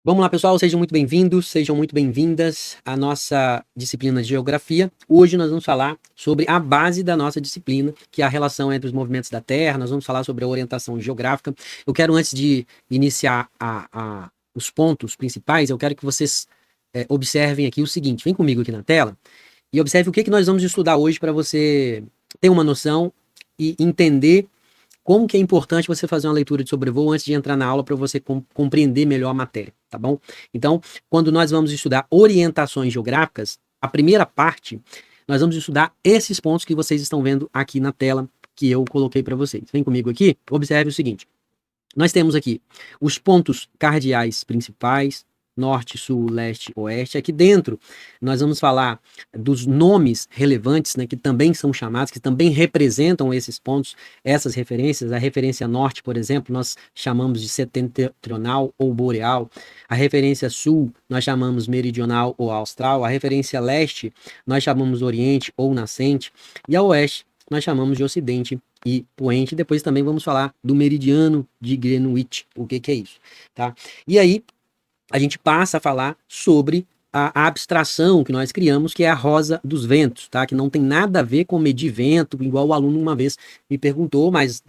Vamos lá, pessoal, sejam muito bem-vindos, sejam muito bem-vindas à nossa disciplina de Geografia. Hoje nós vamos falar sobre a base da nossa disciplina, que é a relação entre os movimentos da Terra. Nós vamos falar sobre a orientação geográfica. Eu quero, antes de iniciar os pontos principais, eu quero que vocês observem aqui o seguinte. Vem comigo aqui na tela e observe o que nós vamos estudar hoje para você ter uma noção e entender como que é importante você fazer uma leitura de sobrevoo antes de entrar na aula para você compreender melhor a matéria, tá bom? Então, quando nós vamos estudar orientações geográficas, a primeira parte, nós vamos estudar esses pontos que vocês estão vendo aqui na tela que eu coloquei para vocês. Vem comigo aqui, observe o seguinte. Nós temos aqui os pontos cardeais principais, norte, sul, leste, oeste. Aqui dentro, nós vamos falar dos nomes relevantes, né, que também são chamados, que também representam esses pontos, essas referências. A referência norte, por exemplo, nós chamamos de setentrional ou boreal. A referência sul, nós chamamos meridional ou austral. A referência leste, nós chamamos oriente ou nascente. E a oeste, nós chamamos de ocidente e poente. Depois também vamos falar do meridiano de Greenwich, o que é isso, tá? E aí, a gente passa a falar sobre a abstração que nós criamos, que é a rosa dos ventos, tá? Que não tem nada a ver com medir vento, igual o aluno uma vez me perguntou, mas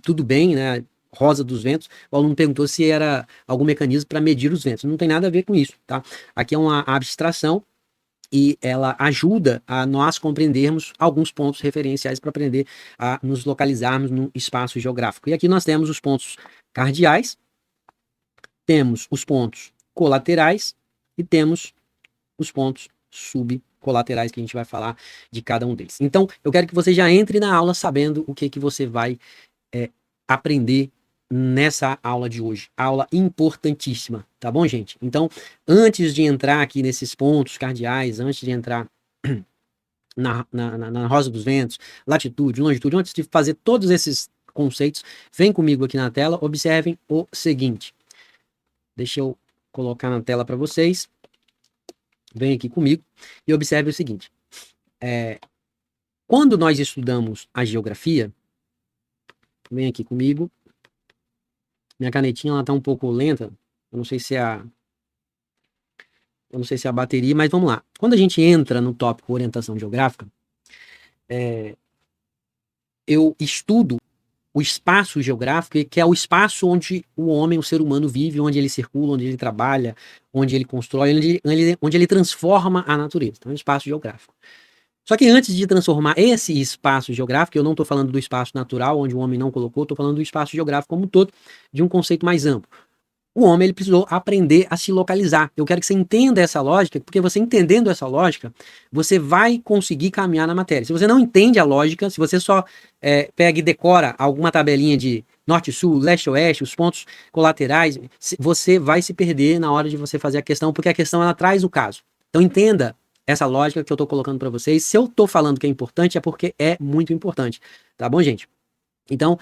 tudo bem, né? Rosa dos ventos, o aluno perguntou se era algum mecanismo para medir os ventos. Não tem nada a ver com isso, tá? Aqui é uma abstração e ela ajuda a nós compreendermos alguns pontos referenciais para aprender a nos localizarmos no espaço geográfico. E aqui nós temos os pontos cardeais, temos os pontos colaterais e temos os pontos subcolaterais, que a gente vai falar de cada um deles. Então, eu quero que você já entre na aula sabendo o que você vai aprender nessa aula de hoje. Aula importantíssima, tá bom, gente? Então, antes de entrar aqui nesses pontos cardeais, antes de entrar na Rosa dos Ventos, latitude, longitude, antes de fazer todos esses conceitos, vem comigo aqui na tela, observem o seguinte. Deixa eu colocar na tela para vocês. Vem aqui comigo e observe o seguinte. Quando nós estudamos a geografia, vem aqui comigo. Minha canetinha está um pouco lenta. Eu não sei se é a bateria, mas vamos lá. Quando a gente entra no tópico orientação geográfica, eu estudo o espaço geográfico, que é o espaço onde o homem, o ser humano vive, onde ele circula, onde ele trabalha, onde ele constrói, onde ele transforma a natureza. Então, é um espaço geográfico. Só que antes de transformar esse espaço geográfico, eu não estou falando do espaço natural, onde o homem não colocou, estou falando do espaço geográfico como um todo, de um conceito mais amplo. O homem ele precisou aprender a se localizar. Eu quero que você entenda essa lógica, porque você entendendo essa lógica, você vai conseguir caminhar na matéria. Se você não entende a lógica, se você só pega e decora alguma tabelinha de norte, sul, leste, oeste, os pontos colaterais, você vai se perder na hora de você fazer a questão, porque a questão ela traz o caso. Então entenda essa lógica que eu estou colocando para vocês. Se eu estou falando que é importante, é porque é muito importante. Tá bom, gente? Então,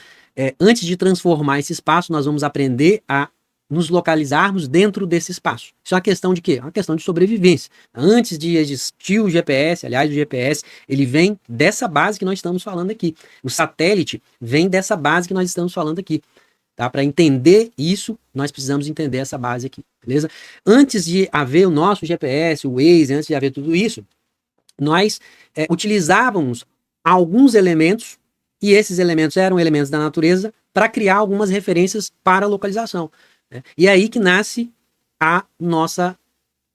antes de transformar esse espaço, nós vamos aprender a nos localizarmos dentro desse espaço. Isso é uma questão de quê? É uma questão de sobrevivência. Antes de existir o GPS, aliás, o GPS, ele vem dessa base que nós estamos falando aqui. O satélite vem dessa base que nós estamos falando aqui. Tá? Para entender isso, nós precisamos entender essa base aqui, beleza? Antes de haver o nosso GPS, o Waze, antes de haver tudo isso, nós utilizávamos alguns elementos, e esses elementos eram elementos da natureza, para criar algumas referências para a localização. Né? E é aí que nasce a nossa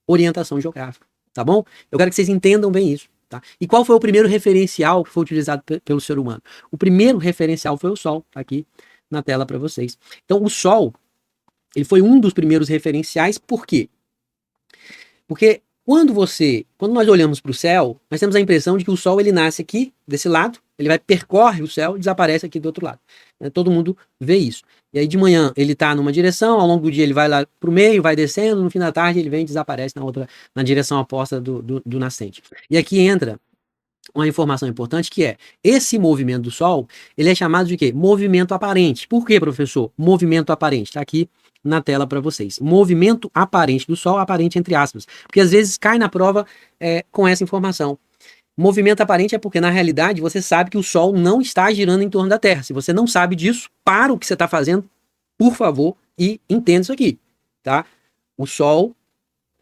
orientação geográfica, tá bom? Eu quero que vocês entendam bem isso. Tá? E qual foi o primeiro referencial que foi utilizado pelo ser humano? O primeiro referencial foi o Sol, tá aqui na tela para vocês. Então, o Sol, ele foi um dos primeiros referenciais, por quê? Porque quando nós olhamos para o céu, nós temos a impressão de que o Sol ele nasce aqui, desse lado, ele vai percorre o céu e desaparece aqui do outro lado. Todo mundo vê isso. E aí de manhã ele está numa direção, ao longo do dia ele vai lá para o meio, vai descendo, no fim da tarde ele vem e desaparece na direção oposta do nascente. E aqui entra uma informação importante que é, esse movimento do Sol, ele é chamado de quê? Movimento aparente. Por quê, professor? Movimento aparente. Está aqui na tela para vocês. Movimento aparente do Sol, aparente entre aspas. Porque às vezes cai na prova com essa informação. Movimento aparente é porque, na realidade, você sabe que o Sol não está girando em torno da Terra. Se você não sabe disso, para o que você está fazendo, por favor, e entenda isso aqui, tá? o Sol,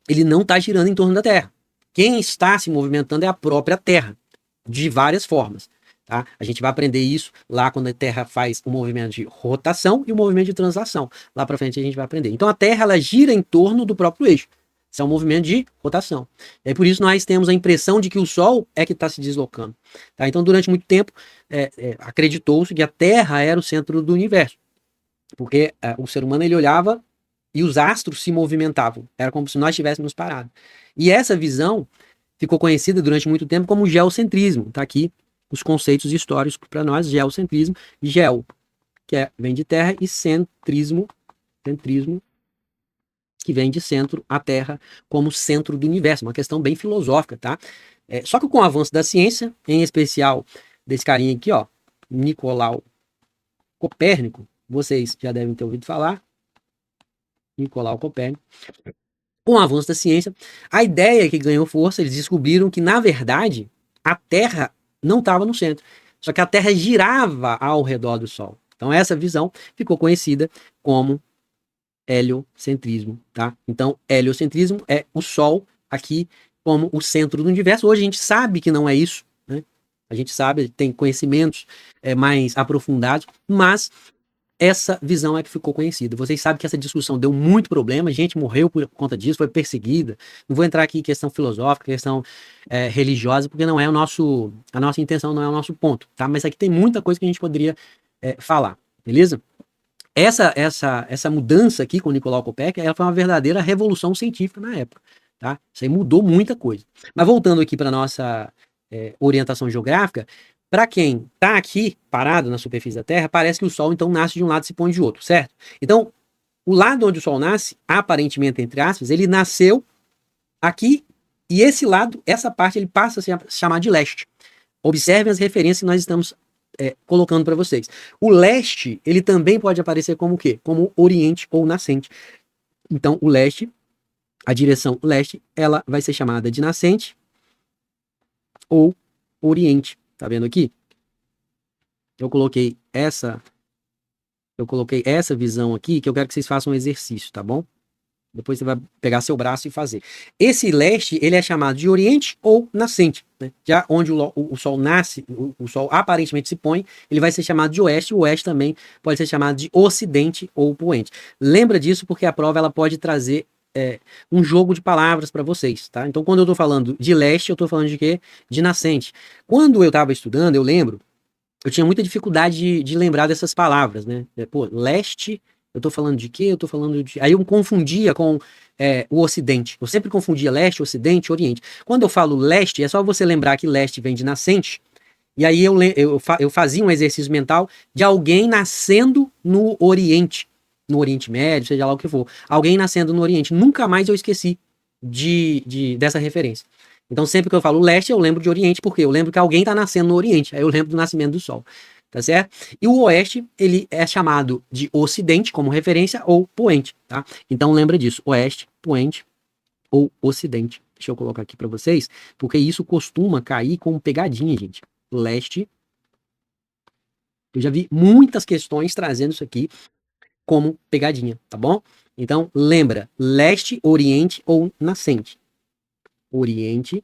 ele não está girando em torno da Terra. Quem está se movimentando é a própria Terra, de várias formas. Tá? A gente vai aprender isso lá quando a Terra faz o movimento de rotação e o movimento de translação. Lá para frente a gente vai aprender. Então a Terra, ela gira em torno do próprio eixo. Isso é um movimento de rotação. E por isso nós temos a impressão de que o Sol é que está se deslocando. Tá? Então durante muito tempo acreditou-se que a Terra era o centro do universo. Porque o ser humano ele olhava e os astros se movimentavam. Era como se nós estivéssemos parados. E essa visão ficou conhecida durante muito tempo como geocentrismo. Está aqui os conceitos históricos para nós: geocentrismo, geo, que vem de terra, e centrismo, que vem de centro, a Terra como centro do universo. Uma questão bem filosófica, tá? Só que com o avanço da ciência, em especial desse carinha aqui, ó, Nicolau Copérnico, vocês já devem ter ouvido falar, Nicolau Copérnico. Com o avanço da ciência, a ideia que ganhou força, eles descobriram que, na verdade, a Terra não estava no centro, só que a Terra girava ao redor do Sol. Então essa visão ficou conhecida como heliocentrismo, tá? Então heliocentrismo é o Sol aqui como o centro do universo. Hoje a gente sabe que não é isso, né? A gente sabe, tem conhecimentos mais aprofundados, mas essa visão é que ficou conhecida. Vocês sabem que essa discussão deu muito problema, gente morreu por conta disso, foi perseguida. Não vou entrar aqui em questão filosófica, questão religiosa, porque não é a nossa intenção, não é o nosso ponto, tá? Mas aqui tem muita coisa que a gente poderia falar, beleza? Essa mudança aqui com o Nicolau Copérnico, ela foi uma verdadeira revolução científica na época, tá? Isso aí mudou muita coisa. Mas voltando aqui para nossa orientação geográfica, para quem está aqui parado na superfície da Terra, parece que o Sol então nasce de um lado e se põe de outro, certo? Então, o lado onde o Sol nasce, aparentemente, entre aspas, ele nasceu aqui, e esse lado, essa parte, ele passa a se chamar de leste. Observem as referências que nós estamos colocando para vocês. O leste, ele também pode aparecer como o quê? Como oriente ou nascente. Então, o leste, a direção leste, ela vai ser chamada de nascente ou oriente. Tá vendo aqui? Eu coloquei essa visão aqui, que eu quero que vocês façam um exercício, tá bom? Depois você vai pegar seu braço e fazer. Esse leste, ele é chamado de oriente ou nascente, né? Já onde o Sol nasce, o Sol aparentemente se põe, ele vai ser chamado de oeste. O oeste também pode ser chamado de ocidente ou poente. Lembra disso porque a prova ela pode trazer um jogo de palavras para vocês, tá? Então, quando eu tô falando de leste, eu tô falando de quê? De nascente. Quando eu tava estudando, eu lembro, eu tinha muita dificuldade de lembrar dessas palavras, né? Pô, leste, eu tô falando de quê? Eu tô falando de... Aí eu me confundia com o ocidente. Eu sempre confundia leste, ocidente, oriente. Quando eu falo leste, é só você lembrar que leste vem de nascente, e aí eu fazia um exercício mental de alguém nascendo no Oriente Médio, seja lá o que for. Alguém nascendo no Oriente. Nunca mais eu esqueci dessa referência. Então, sempre que eu falo leste, eu lembro de Oriente, porque eu lembro que alguém está nascendo no Oriente. Aí eu lembro do nascimento do Sol. Tá certo? E o Oeste, ele é chamado de Ocidente, como referência, ou Poente, tá? Então, lembra disso. Oeste, Poente ou Ocidente. Deixa eu colocar aqui para vocês, porque isso costuma cair como pegadinha, gente. Leste. Eu já vi muitas questões trazendo isso aqui como pegadinha, tá bom? Então, lembra, leste, oriente ou nascente. Oriente.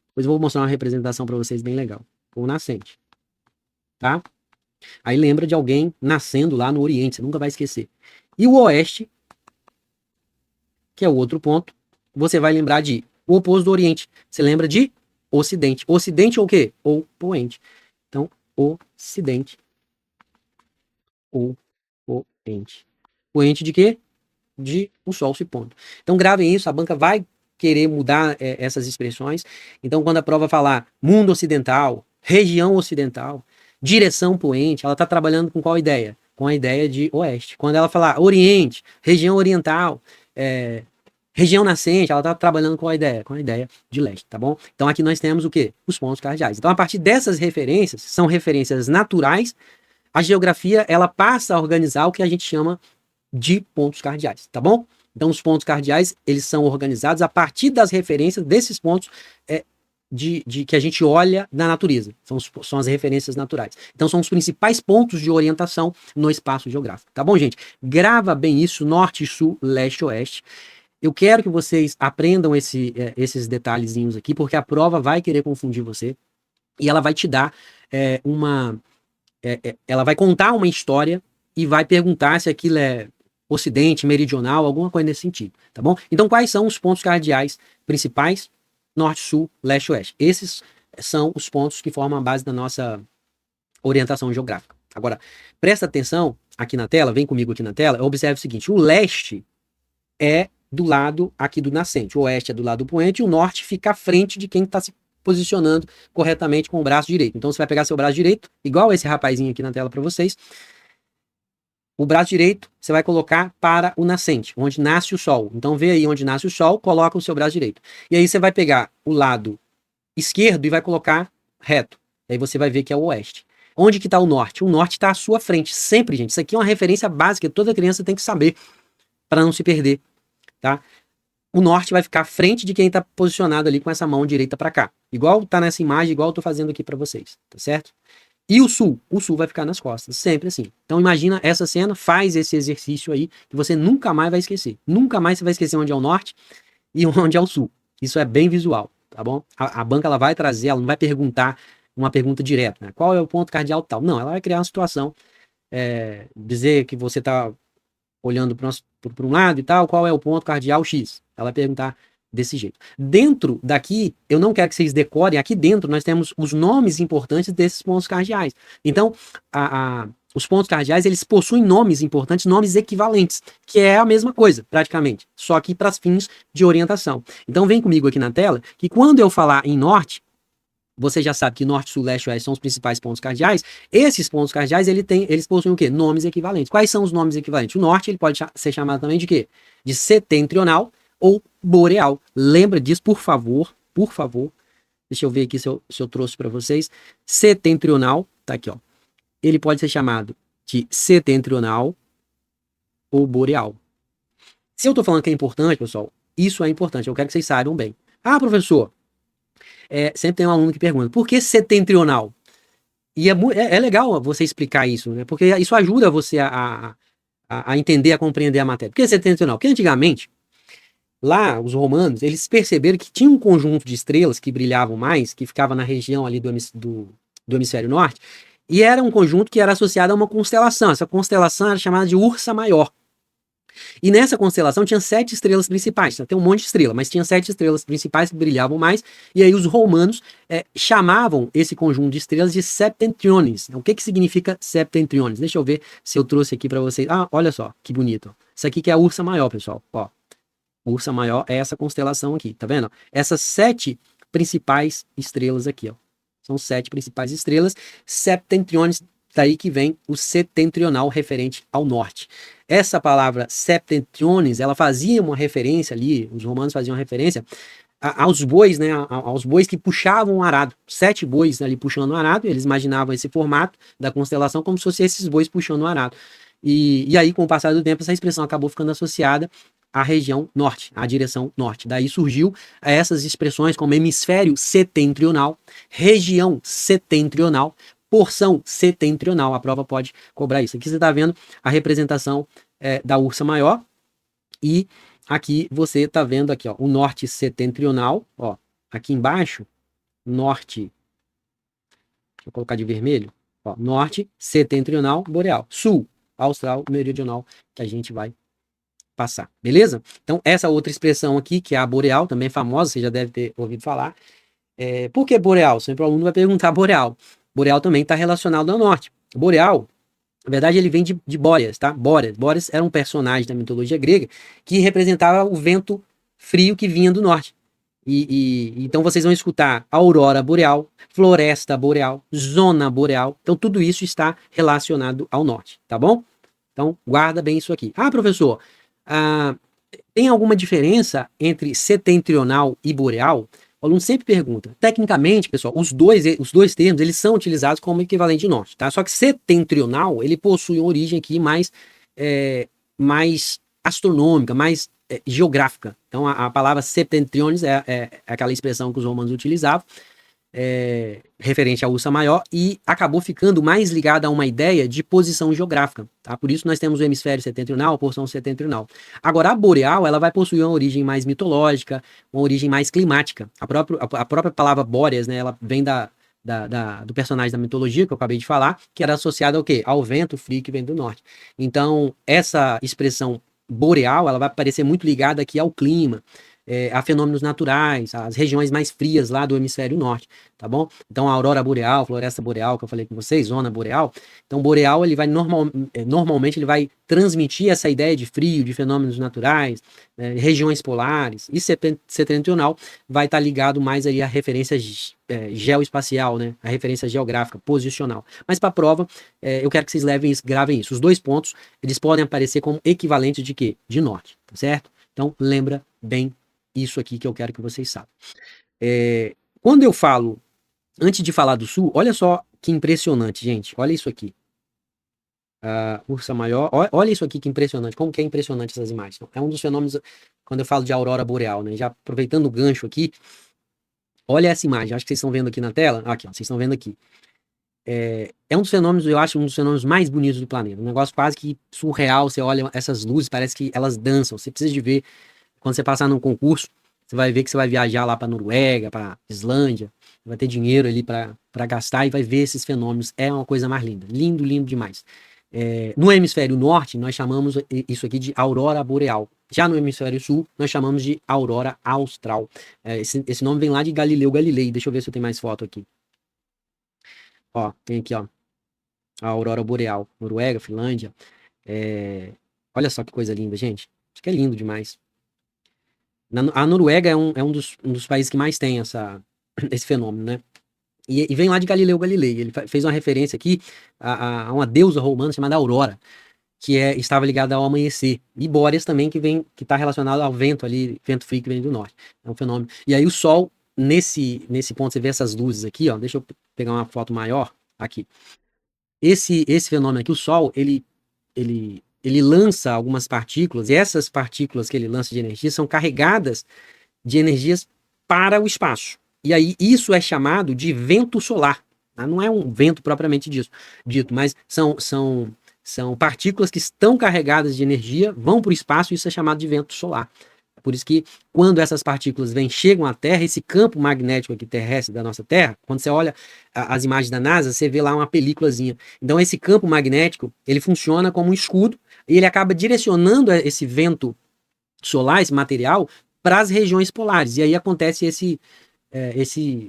Depois eu vou mostrar uma representação para vocês bem legal. Ou nascente. Tá? Aí lembra de alguém nascendo lá no oriente, você nunca vai esquecer. E o oeste, que é o outro ponto, você vai lembrar de o oposto do oriente. Você lembra de ocidente. Ocidente ou o quê? Ou poente. Então, ocidente ou poente. Poente de quê? De o Sol se pondo. Então gravem isso, a banca vai querer mudar essas expressões. Então quando a prova falar mundo ocidental, região ocidental, direção poente, ela está trabalhando com qual ideia? Com a ideia de oeste. Quando ela falar oriente, região oriental, região nascente, ela está trabalhando com a ideia? Com a ideia de leste, tá bom? Então aqui nós temos o quê? Os pontos cardeais. Então a partir dessas referências, são referências naturais, a geografia ela passa a organizar o que a gente chama de pontos cardeais, tá bom? Então os pontos cardeais, eles são organizados a partir das referências desses pontos de que a gente olha na natureza. São as referências naturais. Então, são os principais pontos de orientação no espaço geográfico. Tá bom, gente? Grava bem isso, norte, sul, leste, oeste. Eu quero que vocês aprendam esses detalhezinhos aqui, porque a prova vai querer confundir você e ela vai te dar ela vai contar uma história e vai perguntar se aquilo é ocidente, meridional, alguma coisa nesse sentido, tá bom? Então, quais são os pontos cardeais principais? Norte, sul, leste, oeste. Esses são os pontos que formam a base da nossa orientação geográfica. Agora, presta atenção aqui na tela, vem comigo aqui na tela, observe o seguinte: o leste é do lado aqui do nascente, o oeste é do lado do poente e o norte fica à frente de quem está se posicionando corretamente com o braço direito. Então, você vai pegar seu braço direito, igual esse rapazinho aqui na tela para vocês. O braço direito você vai colocar para o nascente, onde nasce o sol. Então, vê aí onde nasce o sol, coloca o seu braço direito. E aí você vai pegar o lado esquerdo e vai colocar reto. Aí você vai ver que é o oeste. Onde que está o norte? O norte está à sua frente. Sempre, gente. Isso aqui é uma referência básica que toda criança tem que saber para não se perder, tá? O norte vai ficar à frente de quem está posicionado ali com essa mão direita para cá. Igual tá nessa imagem, igual eu tô fazendo aqui para vocês, tá certo? E o sul vai ficar nas costas, sempre assim. Então imagina essa cena, faz esse exercício aí, que você nunca mais vai esquecer. Nunca mais você vai esquecer onde é o norte e onde é o sul. Isso é bem visual, tá bom? A banca ela vai trazer, ela não vai perguntar uma pergunta direta, né? Qual é o ponto cardeal tal? Não, ela vai criar uma situação, dizer que você tá olhando para um lado e tal, qual é o ponto cardeal X? Ela vai perguntar desse jeito. Dentro daqui, eu não quero que vocês decorem, aqui dentro nós temos os nomes importantes desses pontos cardeais. Então, os pontos cardeais, eles possuem nomes importantes, nomes equivalentes, que é a mesma coisa, praticamente, só que para fins de orientação. Então, vem comigo aqui na tela, que quando eu falar em norte, você já sabe que norte, sul, leste e oeste são os principais pontos cardeais. Esses pontos cardeais, eles possuem o quê? Nomes equivalentes. Quais são os nomes equivalentes? O norte, ele pode ser chamado também de quê? De setentrional ou boreal. Lembra disso, por favor, por favor. Deixa eu ver aqui se eu trouxe para vocês. Setentrional, tá aqui, ó. Ele pode ser chamado de setentrional ou boreal. Se eu tô falando que é importante, pessoal, isso é importante. Eu quero que vocês saibam bem. Ah, professor, sempre tem um aluno que pergunta, por que setentrional? E é legal você explicar isso, né? Porque isso ajuda você a entender, a compreender a matéria. Por que setentrional? Porque antigamente, lá, os romanos, eles perceberam que tinha um conjunto de estrelas que brilhavam mais, que ficava na região ali do hemisfério norte, e era um conjunto que era associado a uma constelação. Essa constelação era chamada de Ursa Maior. E nessa constelação tinha 7 estrelas principais. Tem um monte de estrela, mas tinha 7 estrelas principais que brilhavam mais. E aí os romanos chamavam esse conjunto de estrelas de septentriones. O que significa septentriones? Deixa eu ver se eu trouxe aqui para vocês. Ah, olha só, que bonito. Isso aqui que é a Ursa Maior, pessoal. Ó, Ursa Maior é essa constelação aqui, tá vendo? Essas 7 principais estrelas aqui, ó. São 7 principais estrelas. Septentriones, daí que vem o setentrional referente ao norte. Essa palavra septentriones, ela fazia uma referência ali, os romanos faziam uma referência aos bois, né, aos bois que puxavam o arado. 7 bois ali puxando o arado, eles imaginavam esse formato da constelação como se fossem esses bois puxando o arado. E aí, com o passar do tempo, essa expressão acabou ficando associada à região norte, à direção norte. Daí surgiu essas expressões como hemisfério setentrional, região setentrional, porção setentrional. A prova pode cobrar isso. Aqui você está vendo a representação da Ursa Maior e aqui você está vendo aqui, ó, o norte setentrional, ó, aqui embaixo, norte, deixa eu colocar de vermelho, ó, norte setentrional boreal, sul austral meridional, que a gente vai passar, beleza? Então essa outra expressão aqui, que é a boreal, também é famosa, você já deve ter ouvido falar. Por que boreal? Sempre o aluno vai perguntar boreal. Boreal também está relacionado ao norte. Boreal, na verdade, ele vem de Bóreas, tá? Bóreas era um personagem da mitologia grega que representava o vento frio que vinha do norte. Então vocês vão escutar aurora boreal, floresta boreal, zona boreal. Então tudo isso está relacionado ao norte, tá bom? Então guarda bem isso aqui. Ah, professor, tem alguma diferença entre setentrional e boreal? O aluno sempre pergunta. Tecnicamente, pessoal, os dois termos, eles são utilizados como equivalente de norte, tá? Só que setentrional, ele possui uma origem aqui mais astronômica, mais geográfica. Então, a palavra septentriones é aquela expressão que os romanos utilizavam, referente à Ursa Maior, e acabou ficando mais ligada a uma ideia de posição geográfica, tá? Por isso nós temos o hemisfério setentrional, a porção setentrional. Agora, a boreal, ela vai possuir uma origem mais mitológica, uma origem mais climática. A própria palavra bóreas, né, ela vem do personagem da mitologia, que eu acabei de falar, que era associado ao quê? Ao vento frio que vem do norte. Então, essa expressão boreal, ela vai parecer muito ligada aqui ao clima, a fenômenos naturais, às regiões mais frias lá do hemisfério norte, tá bom? Então, a aurora boreal, floresta boreal, que eu falei com vocês, zona boreal. Então, boreal, ele vai normalmente ele vai transmitir essa ideia de frio, de fenômenos naturais, regiões polares. E setentrional vai estar ligado mais aí à referência geoespacial, né? A referência geográfica, posicional. Mas para a prova, eu quero que vocês gravem isso. Os dois pontos, eles podem aparecer como equivalentes de quê? De norte, tá certo? Então, lembra bem isso aqui que eu quero que vocês saibam. Quando eu falo, antes de falar do sul, olha só que impressionante, gente. Olha isso aqui. Ursa Maior. Olha isso aqui que impressionante. Como que é impressionante essas imagens. Então, é um dos fenômenos, quando eu falo de aurora boreal, né? Já aproveitando o gancho aqui, olha essa imagem. Acho que vocês estão vendo aqui na tela. Aqui, ó, vocês estão vendo aqui. É um dos fenômenos, eu acho, um dos fenômenos mais bonitos do planeta. Um negócio quase que surreal. Você olha essas luzes, parece que elas dançam. Você precisa de ver. Quando você passar num concurso, você vai ver que você vai viajar lá para Noruega, para Islândia, vai ter dinheiro ali para gastar e vai ver esses fenômenos. É uma coisa mais linda. Lindo, lindo demais. No hemisfério norte, nós chamamos isso aqui de aurora boreal. Já no hemisfério sul, nós chamamos de aurora austral. Esse nome vem lá de Galileu Galilei. Deixa eu ver se eu tenho mais foto aqui. Ó, tem aqui, ó, a aurora boreal. Noruega, Finlândia. Olha só que coisa linda, gente. Isso que é lindo demais. A Noruega é um dos países que mais tem esse fenômeno, né? E vem lá de Galileu Galilei. Ele fez uma referência aqui a uma deusa romana chamada Aurora, que estava ligada ao amanhecer. E Bóreas também, que está relacionado ao vento ali, vento frio que vem do norte. É um fenômeno. E aí o Sol, nesse ponto, você vê essas luzes aqui, ó. Deixa eu pegar uma foto maior aqui. Esse fenômeno aqui, o Sol, ele lança algumas partículas, e essas partículas que ele lança de energia são carregadas de energias para o espaço. E aí isso é chamado de vento solar. Tá? Não é um vento propriamente dito, mas são partículas que estão carregadas de energia, vão para o espaço, e isso é chamado de vento solar. Por isso que quando essas partículas chegam à Terra, esse campo magnético aqui terrestre da nossa Terra, quando você olha as imagens da NASA, você vê lá uma películazinha. Então esse campo magnético, ele funciona como um escudo e ele acaba direcionando esse vento solar, esse material, para as regiões polares. E aí acontece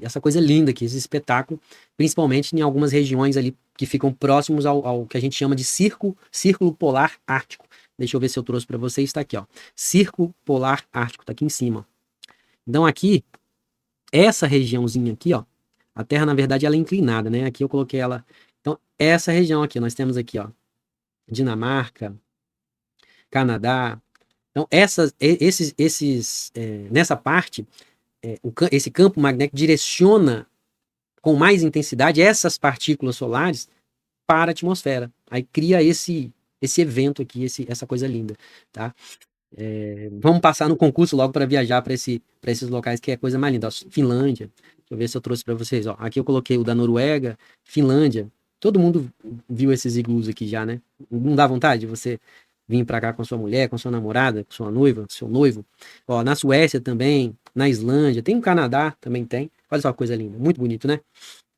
essa coisa linda aqui, esse espetáculo, principalmente em algumas regiões ali que ficam próximos ao que a gente chama de círculo polar ártico. Deixa eu ver se eu trouxe para vocês, está aqui, ó. Círculo polar ártico, está aqui em cima. Então aqui, essa regiãozinha aqui, ó, a Terra na verdade ela é inclinada, né? Aqui eu coloquei ela. Então essa região aqui, nós temos aqui, ó, Dinamarca, Canadá. Então nessa parte, esse campo magnético direciona com mais intensidade essas partículas solares para a atmosfera. Aí cria esse evento aqui, essa coisa linda, tá? Vamos passar no concurso logo para viajar para esses locais que é coisa mais linda. Ó, Finlândia, deixa eu ver se eu trouxe para vocês. Ó, aqui eu coloquei o da Noruega, Finlândia. Todo mundo viu esses iglus aqui já, né? Não dá vontade de você vir para cá com sua mulher, com sua namorada, com sua noiva, seu noivo. Ó, na Suécia também, na Islândia, tem no Canadá também tem. Olha só que coisa linda, muito bonito, né?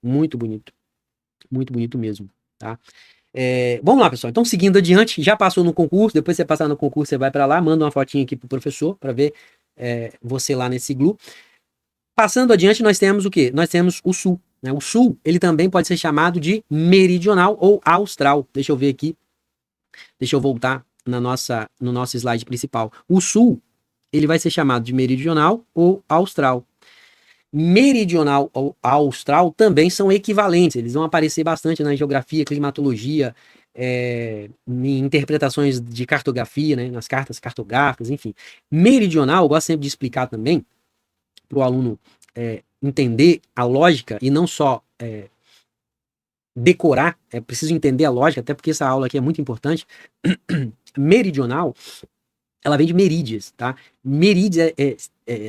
Muito bonito mesmo, tá? Vamos lá, pessoal. Então, seguindo adiante, já passou no concurso. Depois você passar no concurso, você vai para lá, manda uma fotinha aqui pro professor para ver você lá nesse iglu. Passando adiante, nós temos o quê? Nós temos o sul. Né? O sul, ele também pode ser chamado de meridional ou austral. Deixa eu ver aqui. Deixa eu voltar no nosso slide principal. O sul, ele vai ser chamado de meridional ou austral. Meridional ou austral também são equivalentes, eles vão aparecer bastante na geografia, climatologia, em interpretações de cartografia, né, nas cartas cartográficas, enfim. Meridional, eu gosto sempre de explicar também, para o aluno entender a lógica e não só decorar, é preciso entender a lógica, até porque essa aula aqui é muito importante. Meridional ela vem de merídias, tá? Merídia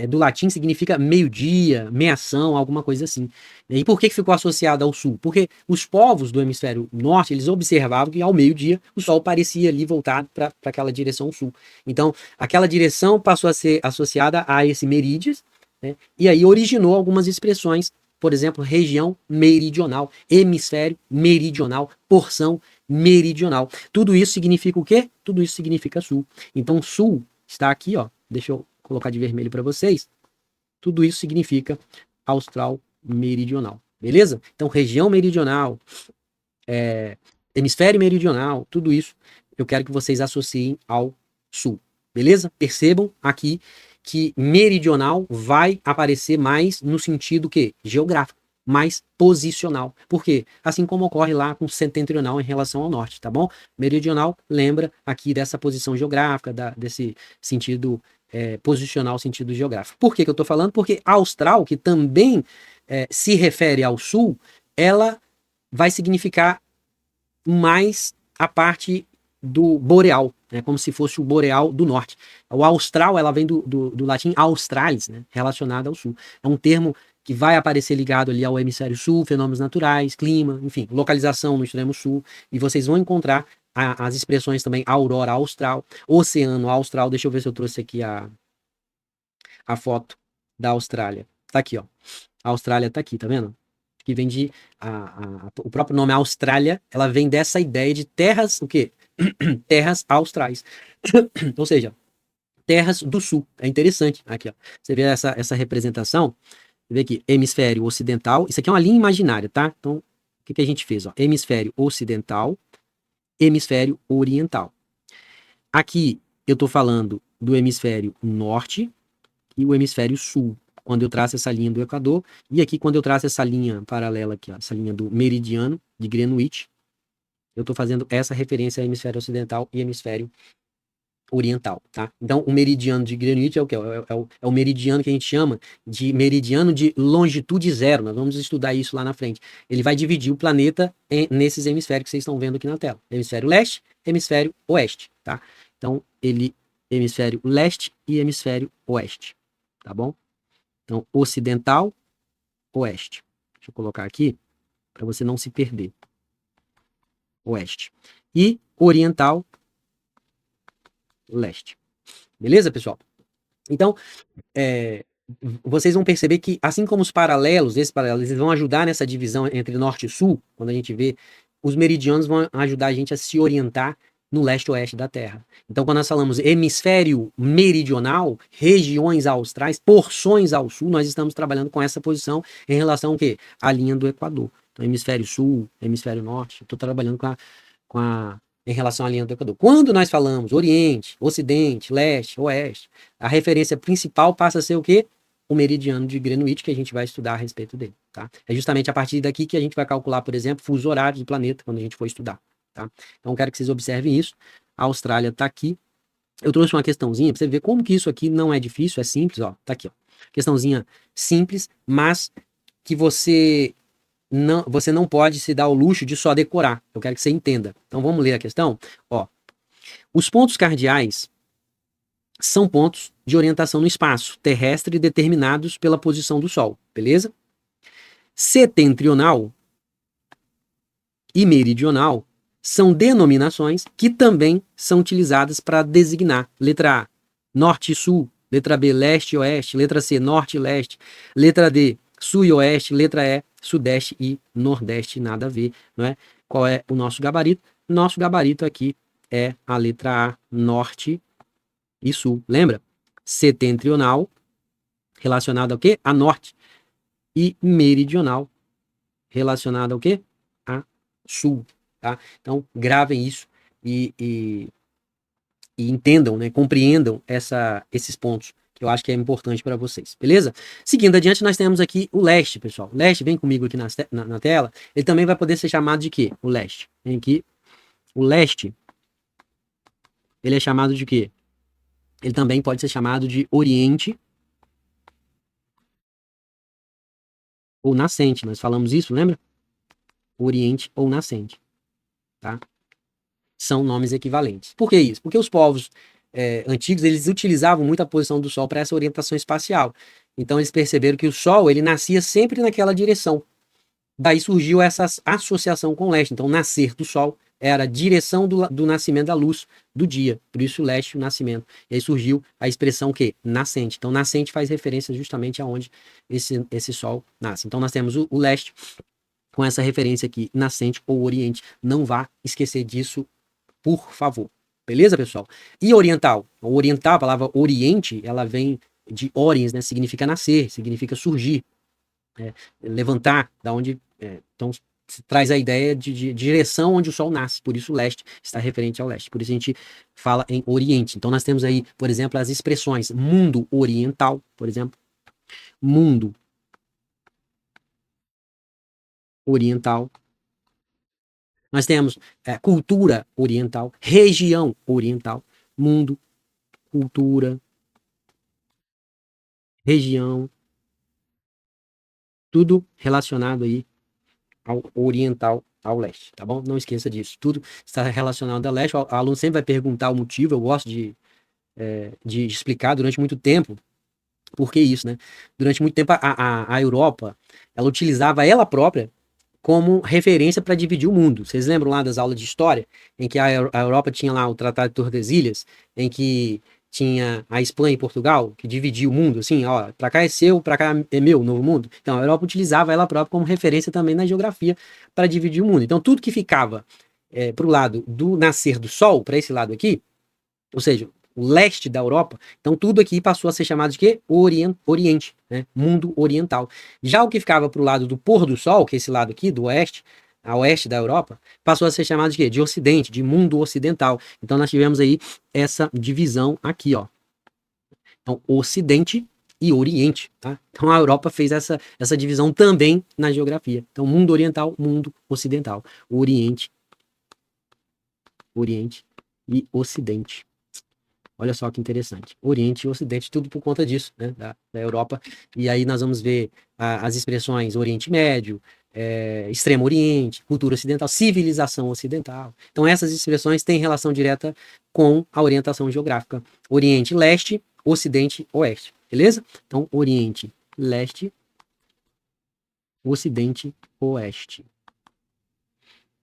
do latim significa meio-dia, meação, alguma coisa assim. E por que ficou associada ao sul? Porque os povos do hemisfério norte, eles observavam que ao meio-dia o sol parecia ali voltado para aquela direção sul. Então, aquela direção passou a ser associada a esse merídias, né? E aí originou algumas expressões, por exemplo, região meridional, hemisfério meridional, porção meridional. Tudo isso significa o quê? Tudo isso significa sul. Então, sul está aqui, ó. Deixa eu colocar de vermelho para vocês. Tudo isso significa austral meridional. Beleza? Então, região meridional, hemisfério meridional, tudo isso eu quero que vocês associem ao sul. Beleza? Percebam aqui que meridional vai aparecer mais no sentido que geográfico, mais posicional. Por quê? Assim como ocorre lá com setentrional em relação ao norte, tá bom? Meridional lembra aqui dessa posição geográfica, desse sentido posicional, sentido geográfico. Por que eu estou falando? Porque a austral, que também se refere ao sul, ela vai significar mais a parte do boreal, né, como se fosse o boreal do norte. O austral, ela vem do latim australis, né, relacionado ao sul. É um termo que vai aparecer ligado ali ao hemisfério sul, fenômenos naturais, clima, enfim, localização no extremo sul, e vocês vão encontrar as expressões também aurora austral, oceano austral. Deixa eu ver se eu trouxe aqui a foto da Austrália. Tá aqui, ó. A Austrália tá aqui, tá vendo? Que vem de o próprio nome Austrália, ela vem dessa ideia de terras, o quê? Terras austrais. Ou seja, terras do sul. É interessante aqui, ó. Você vê essa representação, você vê aqui, hemisfério ocidental. Isso aqui é uma linha imaginária, tá? Então, o que a gente fez, ó? Hemisfério ocidental, hemisfério oriental. Aqui eu tô falando do hemisfério norte e o hemisfério sul, quando eu traço essa linha do Equador, e aqui quando eu traço essa linha paralela aqui, ó, essa linha do meridiano de Greenwich, eu estou fazendo essa referência a hemisfério ocidental e hemisfério oriental, tá? Então, o meridiano de Greenwich é o que? É o meridiano que a gente chama de meridiano de longitude zero. Nós vamos estudar isso lá na frente. Ele vai dividir o planeta nesses hemisférios que vocês estão vendo aqui na tela. Hemisfério leste, hemisfério oeste, tá? Então, hemisfério leste e hemisfério oeste, tá bom? Então, ocidental, oeste. Deixa eu colocar aqui para você não se perder. Oeste. E oriental, leste. Beleza, pessoal? Então, vocês vão perceber que, assim como os paralelos, esses paralelos, eles vão ajudar nessa divisão entre norte e sul, quando a gente vê, os meridianos vão ajudar a gente a se orientar no leste-oeste da Terra. Então, quando nós falamos hemisfério meridional, regiões austrais, porções ao sul, nós estamos trabalhando com essa posição em relação ao quê? À linha do Equador. Então, hemisfério sul, hemisfério norte, estou trabalhando em relação à linha do Equador. Quando nós falamos Oriente, Ocidente, Leste, Oeste, a referência principal passa a ser o quê? O meridiano de Greenwich, que a gente vai estudar a respeito dele, tá? É justamente a partir daqui que a gente vai calcular, por exemplo, fuso horário do planeta, quando a gente for estudar, tá? Então, quero que vocês observem isso. A Austrália está aqui. Eu trouxe uma questãozinha para você ver como que isso aqui não é difícil, é simples, ó. Tá aqui, ó. Questãozinha simples, mas que você não pode se dar o luxo de só decorar. Eu quero que você entenda. Então vamos ler a questão. Ó, os pontos cardeais são pontos de orientação no espaço terrestre determinados pela posição do Sol, beleza? Setentrional e meridional são denominações que também são utilizadas para designar letra A, norte e sul, letra B, leste e oeste, letra C, norte e leste, letra D, sul e oeste, letra E, sudeste e nordeste, nada a ver, não é? Qual é o nosso gabarito? Nosso gabarito aqui é a letra A, norte e sul. Lembra? Setentrional, relacionado ao quê? A norte. E meridional, relacionado ao quê? A sul, tá? Então, gravem isso e entendam, né? Compreendam esses pontos que eu acho que é importante para vocês, beleza? Seguindo adiante, nós temos aqui o leste, pessoal. O leste, vem comigo aqui na tela. Ele também vai poder ser chamado de quê? O leste. Vem aqui. O leste, ele é chamado de quê? Ele também pode ser chamado de oriente ou nascente. Nós falamos isso, lembra? Oriente ou nascente, tá? São nomes equivalentes. Por que isso? Porque os povos antigos, eles utilizavam muito a posição do Sol para essa orientação espacial. Então eles perceberam que o Sol, ele nascia sempre naquela direção. Daí surgiu essa associação com o leste. Então, nascer do Sol era a direção do nascimento da luz do dia. Por isso, o leste, o nascimento. E aí surgiu a expressão o quê? Nascente. Então, nascente faz referência justamente aonde esse Sol nasce. Então, nós temos o leste com essa referência aqui, nascente ou oriente. Não vá esquecer disso, por favor. Beleza, pessoal? E oriental? O oriental, a palavra oriente, ela vem de oriens, né? Significa nascer, significa surgir. Levantar, da onde. Então, se traz a ideia de direção onde o Sol nasce, por isso o leste está referente ao leste, por isso a gente fala em Oriente. Então, nós temos aí, por exemplo, as expressões mundo oriental, por exemplo, mundo oriental. Nós temos cultura oriental, região oriental, mundo, cultura, região, tudo relacionado aí ao oriental, ao leste, tá bom? Não esqueça disso. Tudo está relacionado ao leste. O aluno sempre vai perguntar o motivo. Eu gosto de explicar durante muito tempo por que isso, né? Durante muito tempo a Europa, ela utilizava ela própria como referência para dividir o mundo. Vocês lembram lá das aulas de história, em que a Europa tinha lá o Tratado de Tordesilhas, em que tinha a Espanha e Portugal, que dividia o mundo, assim, ó, para cá é seu, para cá é meu, o novo mundo. Então, a Europa utilizava ela própria como referência também na geografia para dividir o mundo. Então, tudo que ficava para o lado do nascer do Sol, para esse lado aqui, ou seja, o leste da Europa, então tudo aqui passou a ser chamado de quê? Oriente, né? Mundo oriental. Já o que ficava para o lado do pôr do sol, que é esse lado aqui, do oeste, a oeste da Europa, passou a ser chamado de quê? De ocidente, de mundo ocidental. Então nós tivemos aí essa divisão aqui, ó. Então, ocidente e oriente, tá? Então a Europa fez essa divisão também na geografia. Então, mundo oriental, mundo ocidental. Oriente e ocidente. Olha só que interessante. Oriente e Ocidente, tudo por conta disso, né? Da Europa. E aí nós vamos ver as expressões Oriente Médio, Extremo Oriente, cultura ocidental, civilização ocidental. Então essas expressões têm relação direta com a orientação geográfica. Oriente, Leste, Ocidente, Oeste. Beleza? Então, Oriente, Leste, Ocidente, Oeste.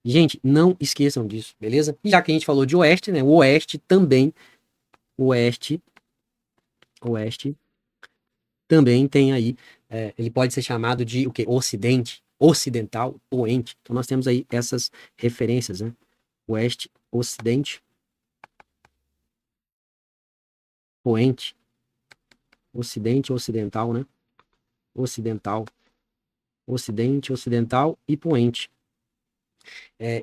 Gente, não esqueçam disso, beleza? E já que a gente falou de Oeste, né? O Oeste também Oeste também tem aí, ele pode ser chamado de o quê? Ocidente, ocidental, poente. Então nós temos aí essas referências, né? Oeste, Ocidente, poente, Ocidente, ocidental, né? Ocidental, Ocidente, ocidental e poente.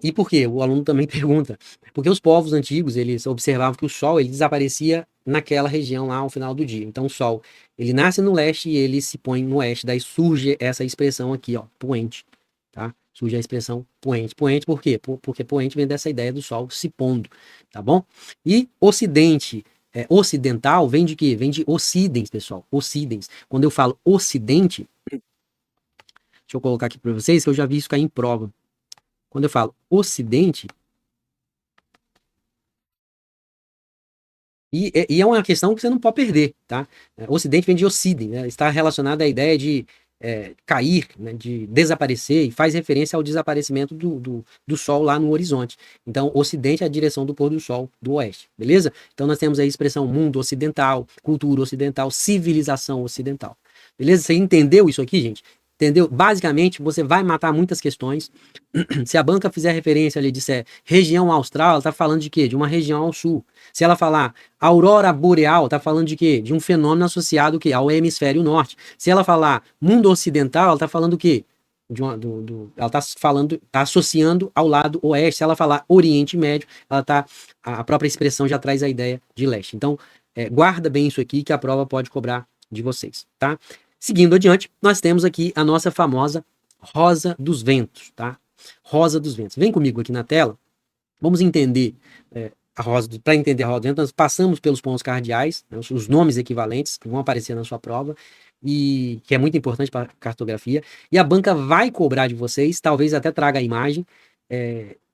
E por quê? O aluno também pergunta. Porque os povos antigos, eles observavam que o Sol, ele desaparecia naquela região lá ao final do dia. Então o Sol, ele nasce no leste e ele se põe no oeste. Daí surge essa expressão aqui, ó, poente, tá? Surge a expressão poente. Poente por quê? Porque poente vem dessa ideia do Sol se pondo, tá bom? E ocidente, ocidental, vem de quê? Vem de ocidens, pessoal. Ocidens. Quando eu falo ocidente, deixa eu colocar aqui para vocês, que eu já vi isso cair em prova. Quando eu falo ocidente, e é uma questão que você não pode perder, tá? Ocidente vem de ocidem, né? Está relacionado à ideia de cair, né? De desaparecer, e faz referência ao desaparecimento do Sol lá no horizonte. Então, ocidente é a direção do pôr do Sol do oeste, beleza? Então, nós temos aí a expressão mundo ocidental, cultura ocidental, civilização ocidental. Beleza? Você entendeu isso aqui, gente? Entendeu? Basicamente, você vai matar muitas questões. Se a banca fizer referência ali, disser região austral, ela está falando de quê? De uma região ao sul. Se ela falar aurora boreal, está falando de quê? De um fenômeno associado ao hemisfério norte. Se ela falar mundo ocidental, ela está falando do quê? Ela está falando, está associando ao lado oeste. Se ela falar Oriente Médio, a própria expressão já traz a ideia de leste. Então, guarda bem isso aqui que a prova pode cobrar de vocês, tá? Seguindo adiante, nós temos aqui a nossa famosa Rosa dos Ventos, tá? Rosa dos Ventos. Vem comigo aqui na tela. Vamos entender para entender a Rosa dos Ventos, nós passamos pelos pontos cardeais, né, os nomes equivalentes que vão aparecer na sua prova, e que é muito importante para a cartografia. E a banca vai cobrar de vocês, talvez até traga a imagem,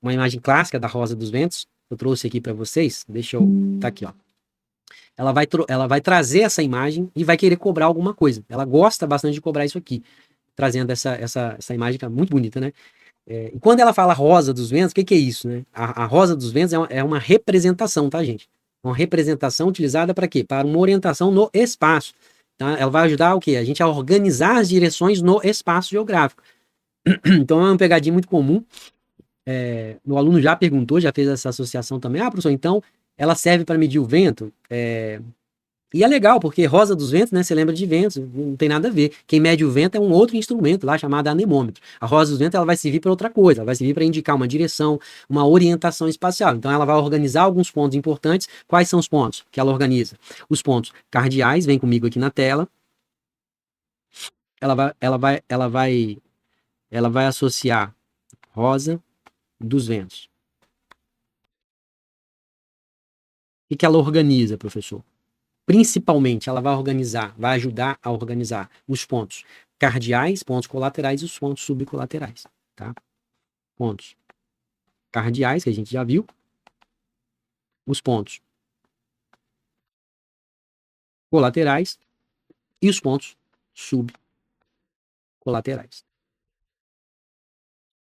uma imagem clássica da Rosa dos Ventos. Eu trouxe aqui para vocês. Deixa eu. Tá aqui, ó. ela vai trazer essa imagem e vai querer cobrar alguma coisa. Ela gosta bastante de cobrar isso aqui, trazendo essa imagem que é muito bonita, né? E quando ela fala rosa dos ventos, o que, que é isso, né? A rosa dos ventos é uma representação, tá, gente? Uma representação utilizada para quê? Para uma orientação no espaço. Tá? Ela vai ajudar o quê? A gente a organizar as direções no espaço geográfico. Então é uma pegadinha muito comum. O aluno já perguntou, já fez essa associação também. Ah, professor, então ela serve para medir o vento? E é legal, porque rosa dos ventos, né? Você lembra de ventos, não tem nada a ver. Quem mede o vento é um outro instrumento lá chamado anemômetro. A rosa dos ventos ela vai servir para outra coisa, ela vai servir para indicar uma direção, uma orientação espacial. Então ela vai organizar alguns pontos importantes. Quais são os pontos que ela organiza? Os pontos cardeais, vem comigo aqui na tela. Ela vai associar rosa dos ventos. O que ela organiza, professor? Principalmente, ela vai ajudar a organizar os pontos cardeais, pontos colaterais e os pontos subcolaterais, tá? Pontos cardeais, que a gente já viu, os pontos colaterais e os pontos subcolaterais.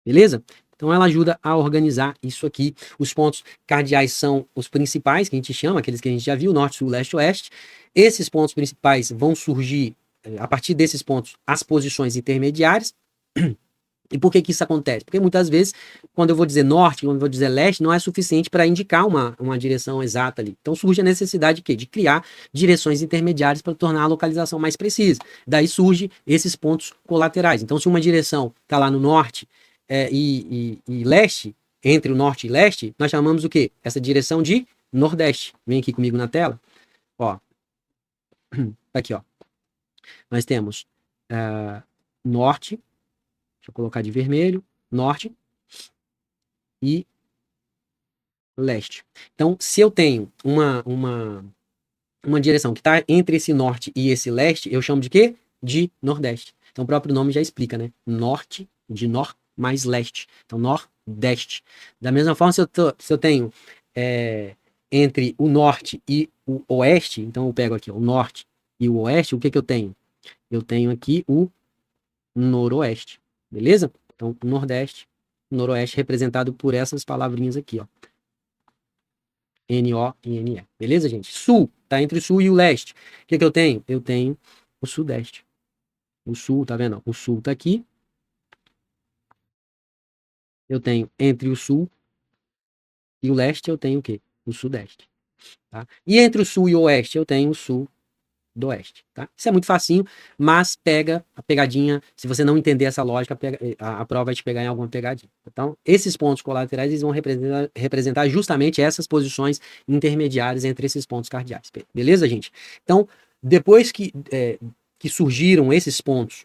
Beleza? Então ela ajuda a organizar isso aqui. Os pontos cardeais são os principais, que a gente chama, aqueles que a gente já viu, norte, sul, leste, oeste. Esses pontos principais vão surgir, a partir desses pontos, as posições intermediárias. E por que que isso acontece? Porque muitas vezes, quando eu vou dizer norte, quando eu vou dizer leste, não é suficiente para indicar uma direção exata ali. Então surge a necessidade de quê? De criar direções intermediárias para tornar a localização mais precisa. Daí surge esses pontos colaterais. Então, se uma direção está lá no norte e leste, entre o norte e leste, nós chamamos o quê? Essa direção de nordeste. Vem aqui comigo na tela. Ó, aqui, ó. Nós temos norte. Deixa eu colocar de vermelho, norte e leste. Então, se eu tenho uma direção que está entre esse norte e esse leste, eu chamo de quê? De nordeste. Então, o próprio nome já explica, né? Norte, de nor, mais leste. Então, nordeste. Da mesma forma, se eu tenho entre o norte e o oeste, então eu pego aqui o norte e o oeste, o que que eu tenho? Eu tenho aqui o noroeste. Beleza? Então, nordeste, noroeste representado por essas palavrinhas aqui, ó. N-O e N-E. Beleza, gente? Sul, tá entre o sul e o leste. O que que eu tenho? Eu tenho o sudeste. O sul, tá vendo? O sul tá aqui. Eu tenho entre o sul e o leste, eu tenho o quê? O sudeste. Tá? E entre o sul e o oeste, eu tenho o sul do oeste, tá? Isso é muito facinho, mas pega a pegadinha, se você não entender essa lógica, a prova vai te pegar em alguma pegadinha. Então, esses pontos colaterais, eles vão representar justamente essas posições intermediárias entre esses pontos cardeais, beleza, gente? Então, depois que surgiram esses pontos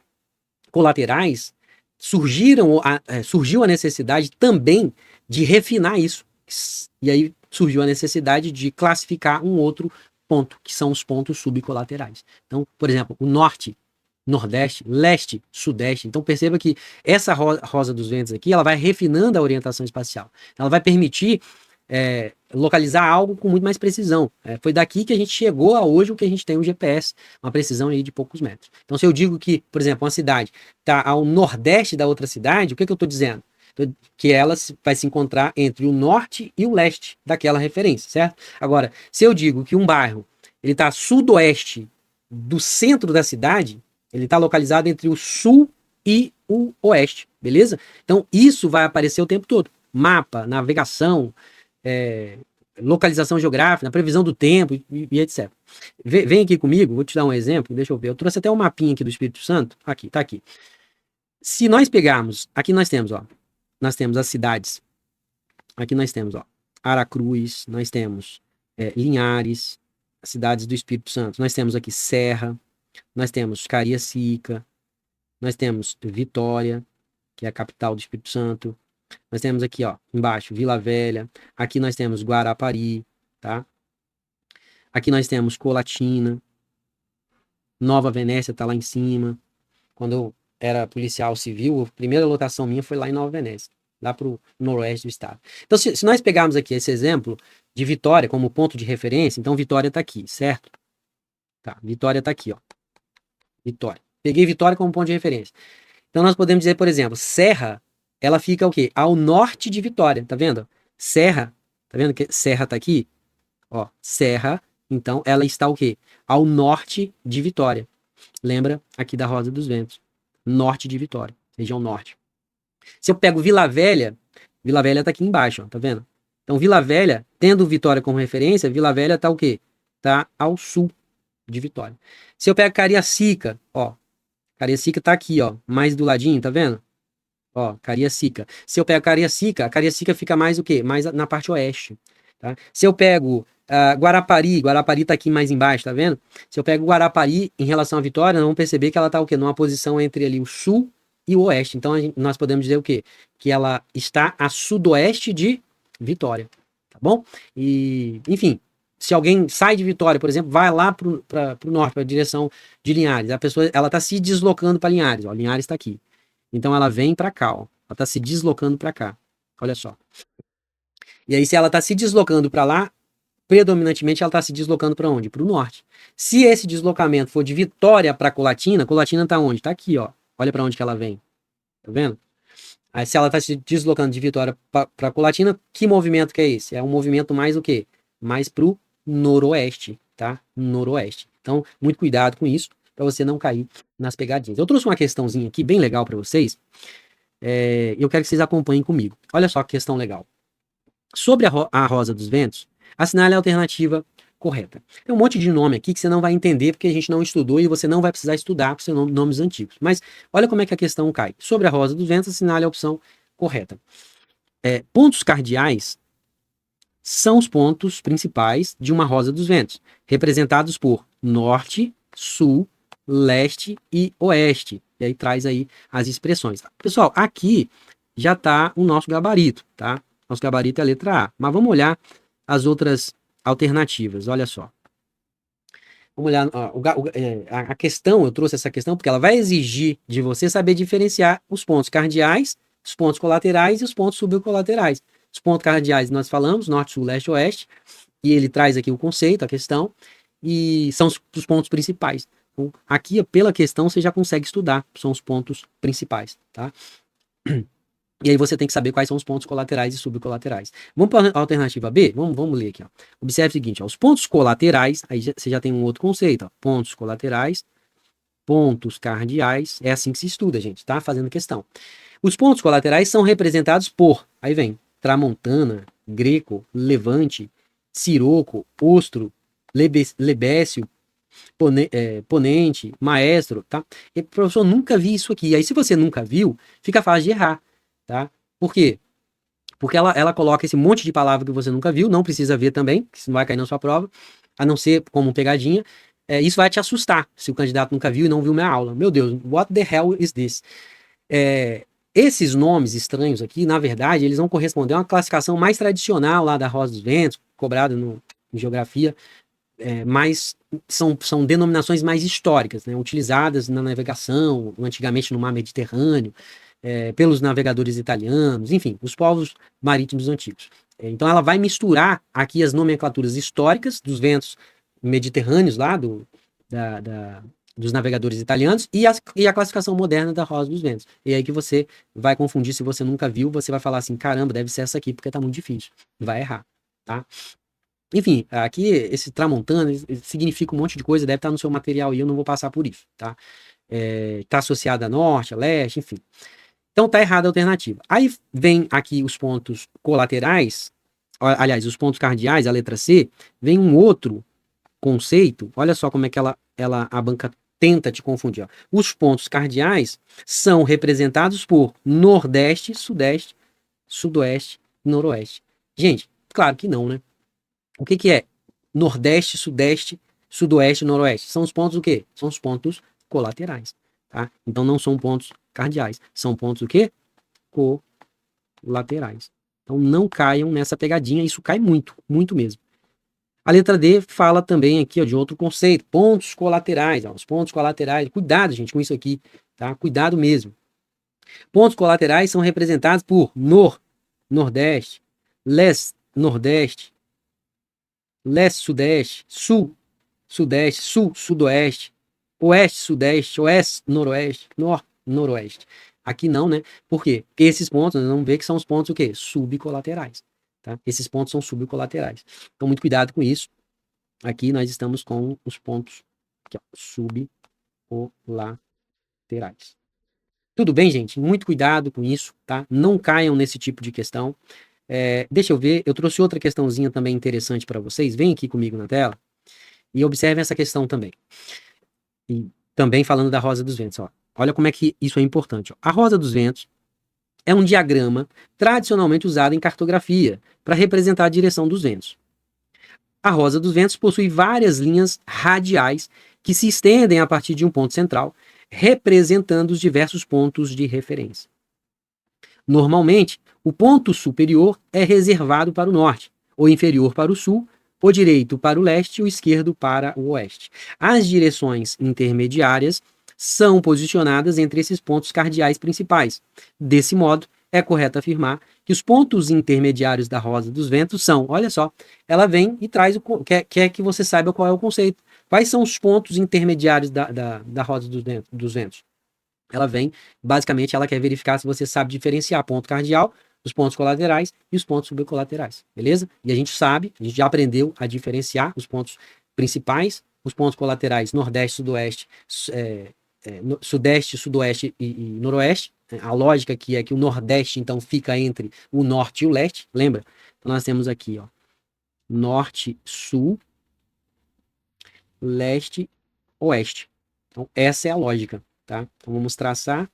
colaterais, surgiu a necessidade também de refinar isso, e aí surgiu a necessidade de classificar um outro ponto, que são os pontos subcolaterais. Então, por exemplo, o norte, nordeste, leste, sudeste. Então perceba que essa rosa dos ventos aqui, ela vai refinando a orientação espacial. Ela vai permitir localizar algo com muito mais precisão. Foi daqui que a gente chegou a hoje o que a gente tem o GPS, uma precisão aí de poucos metros. Então se eu digo que, por exemplo, uma cidade está ao nordeste da outra cidade, o que eu estou dizendo? Que ela vai se encontrar entre o norte e o leste daquela referência, certo? Agora, se eu digo que um bairro ele está sudoeste do centro da cidade, ele está localizado entre o sul e o oeste, beleza? Então, isso vai aparecer o tempo todo. Mapa, navegação, localização geográfica, previsão do tempo e etc. Vem aqui comigo, vou te dar um exemplo, deixa eu ver. Eu trouxe até um mapinha aqui do Espírito Santo. Aqui, tá aqui. Se nós pegarmos, aqui nós temos, ó, nós temos as cidades. Aqui nós temos, ó, Aracruz, nós temos Linhares, as cidades do Espírito Santo. Nós temos aqui Serra, nós temos Cariacica, nós temos Vitória, que é a capital do Espírito Santo. Nós temos aqui, ó, embaixo, Vila Velha. Aqui nós temos Guarapari, tá? Aqui nós temos Colatina. Nova Venécia tá lá em cima. Quando eu era policial civil, a primeira lotação minha foi lá em Nova Venécia, lá pro noroeste do estado. Então, se nós pegarmos aqui esse exemplo, de Vitória como ponto de referência, então Vitória está aqui, certo? Tá, Vitória está aqui, ó. Vitória. Peguei Vitória como ponto de referência. Então nós podemos dizer, por exemplo, Serra, ela fica o quê? Ao norte de Vitória, tá vendo? Serra, tá vendo que Serra tá aqui? Ó, Serra, então ela está o quê? Ao norte de Vitória. Lembra aqui da Rosa dos Ventos. Norte de Vitória, região norte. Se eu pego Vila Velha tá aqui embaixo, ó, tá vendo? Então Vila Velha, tendo Vitória como referência, Vila Velha tá o quê? Tá ao sul de Vitória. Se eu pego Cariacica, ó, Cariacica tá aqui, ó, mais do ladinho, tá vendo? Ó, Cariacica. Se eu pego Cariacica, a Cariacica fica mais o quê? Mais na parte oeste, tá? Se eu pego Guarapari, Guarapari tá aqui mais embaixo, tá vendo? Se eu pego Guarapari em relação à Vitória, nós vamos perceber que ela tá o quê? Numa posição entre ali o sul e o oeste. Então nós podemos dizer o quê? Que ela está a sudoeste de Vitória, tá bom? E, enfim, se alguém sai de Vitória, por exemplo, vai lá para o norte, para a direção de Linhares, a pessoa ela está se deslocando para Linhares, ó, Linhares está aqui. Então ela vem para cá, ó, ela está se deslocando para cá. Olha só. E aí se ela está se deslocando para lá, predominantemente ela está se deslocando para onde? Para o norte. Se esse deslocamento for de Vitória para Colatina, Colatina está onde? Está aqui, ó. Olha para onde que ela vem. Tá vendo? Aí se ela está se deslocando de Vitória para Colatina, que movimento que é esse? É um movimento mais o quê? Mais pro noroeste, tá? Noroeste. Então, muito cuidado com isso, para você não cair nas pegadinhas. Eu trouxe uma questãozinha aqui bem legal para vocês. Eu quero que vocês acompanhem comigo. Olha só que questão legal. Sobre a Rosa dos Ventos, assinale a alternativa correta. Tem um monte de nome aqui que você não vai entender porque a gente não estudou e você não vai precisar estudar por ser nomes antigos. Mas olha como é que a questão cai. Sobre a Rosa dos Ventos, assinale a opção correta. Pontos cardeais são os pontos principais de uma Rosa dos Ventos, representados por norte, sul, leste e oeste. E aí traz aí as expressões. Pessoal, aqui já está o nosso gabarito, tá? Nosso gabarito é a letra A. Mas vamos olhar as outras alternativas. Olha só. Vamos olhar a questão, eu trouxe essa questão porque ela vai exigir de você saber diferenciar os pontos cardeais, os pontos colaterais e os pontos subcolaterais. Os pontos cardeais nós falamos, norte, sul, leste, oeste, e ele traz aqui o conceito, a questão, e são os pontos principais. Então, aqui, pela questão, você já consegue estudar, são os pontos principais, tá? E aí você tem que saber quais são os pontos colaterais e subcolaterais. Vamos para a alternativa B? Vamos ler aqui. Ó. Observe o seguinte, ó, os pontos colaterais, aí você já tem um outro conceito, ó, pontos colaterais, pontos cardeais, é assim que se estuda, gente, tá? Fazendo questão. Os pontos colaterais são representados por, aí vem, Tramontana, Greco, Levante, Siroco, Ostro, Lebécio, Ponente, Maestro, tá? E, professor, nunca vi isso aqui. Aí se você nunca viu, fica fácil de errar, tá? Por quê? Porque ela coloca esse monte de palavra que você nunca viu, não precisa ver também, que isso não vai cair na sua prova, a não ser como pegadinha. Isso vai te assustar, se o candidato nunca viu e não viu minha aula. Meu Deus, what the hell is this? Esses nomes estranhos aqui, na verdade, eles vão corresponder a uma classificação mais tradicional lá da Rosa dos Ventos, cobrada em geografia, mas são denominações mais históricas, né, utilizadas na navegação, antigamente no mar Mediterrâneo, pelos navegadores italianos, enfim, os povos marítimos antigos. Então ela vai misturar aqui as nomenclaturas históricas dos ventos mediterrâneos lá, dos navegadores italianos e a classificação moderna da Rosa dos Ventos. E aí que você vai confundir, se você nunca viu, você vai falar assim, caramba, deve ser essa aqui, porque tá muito difícil. Vai errar, tá? Enfim, aqui esse Tramontana significa um monte de coisa, deve estar no seu material e eu não vou passar por isso, tá? Tá associado a norte, a leste, enfim. Então tá errada a alternativa. Aí vem aqui os pontos colaterais, aliás, os pontos cardeais, a letra C, vem um outro conceito, olha só como é que a banca tenta te confundir. Ó. Os pontos cardeais são representados por Nordeste, Sudeste, Sudoeste, Noroeste. Gente, claro que não, né? O que é Nordeste, Sudeste, Sudoeste, Noroeste? São os pontos o quê? São os pontos colaterais, tá? Então não são pontos cardeais, são pontos o quê? Colaterais. Então não caiam nessa pegadinha, isso cai muito, muito mesmo. A letra D fala também aqui ó, de outro conceito, pontos colaterais. Ó, os pontos colaterais, cuidado, gente, com isso aqui, tá? Cuidado mesmo. Pontos colaterais são representados por Nordeste, Leste, Nordeste, leste, sudeste, sul, sudeste, sul, sudoeste, oeste, sudeste, oeste, noroeste, norte, noroeste. Aqui não, né? Por quê? Porque esses pontos, nós vamos ver que são os pontos o quê? Subcolaterais. Tá? Esses pontos são subcolaterais. Então, muito cuidado com isso. Aqui nós estamos com os pontos aqui, ó, subcolaterais. Tudo bem, gente? Muito cuidado com isso, tá? Não caiam nesse tipo de questão. Deixa eu ver, eu trouxe outra questãozinha também interessante para vocês. Vem aqui comigo na tela e observem essa questão também. E também falando da rosa dos ventos, ó. Olha como é que isso é importante. Ó. A rosa dos ventos é um diagrama tradicionalmente usado em cartografia para representar a direção dos ventos. A rosa dos ventos possui várias linhas radiais que se estendem a partir de um ponto central, representando os diversos pontos de referência. Normalmente, o ponto superior é reservado para o norte, o inferior para o sul, o direito para o leste e o esquerdo para o oeste. As direções intermediárias são posicionadas entre esses pontos cardeais principais. Desse modo, é correto afirmar que os pontos intermediários da rosa dos ventos são, olha só, ela vem e traz, quer que você saiba qual é o conceito. Quais são os pontos intermediários da rosa dos ventos? Ela vem, basicamente, ela quer verificar se você sabe diferenciar ponto cardial, os pontos colaterais e os pontos subcolaterais, beleza? E a gente sabe, a gente já aprendeu a diferenciar os pontos principais, os pontos colaterais, nordeste, sudoeste, sudeste, sudoeste e noroeste. A lógica aqui é que o nordeste, então, fica entre o norte e o leste, lembra? Então, nós temos aqui, ó, norte, sul, leste, oeste. Então, essa é a lógica, tá? Então, vamos traçar.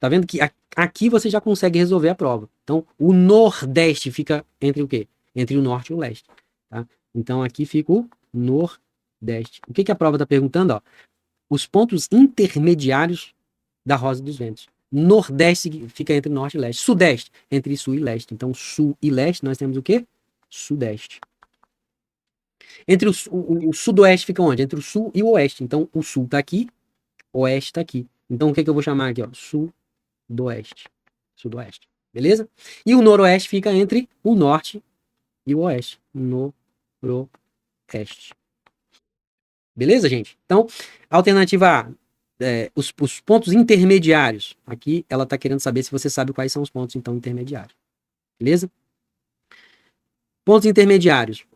Tá vendo que aqui você já consegue resolver a prova. Então, o nordeste fica entre o quê? Entre o norte e o leste, tá? Então, aqui fica o nordeste. O que a prova está perguntando? Ó? Os pontos intermediários da rosa dos ventos. Nordeste fica entre norte e leste. Sudeste, entre sul e leste. Então, sul e leste, nós temos o quê? Sudeste. Entre o sudoeste fica onde? Entre o sul e o oeste. Então, o sul está aqui, o oeste está aqui. Então, o que eu vou chamar aqui? Ó? Sudoeste. Sudoeste. Beleza? E o noroeste fica entre o norte e o oeste. Noroeste. Beleza, gente? Então, alternativa A, os pontos intermediários. Aqui ela está querendo saber se você sabe quais são os pontos, então, intermediários. Beleza? Pontos intermediários.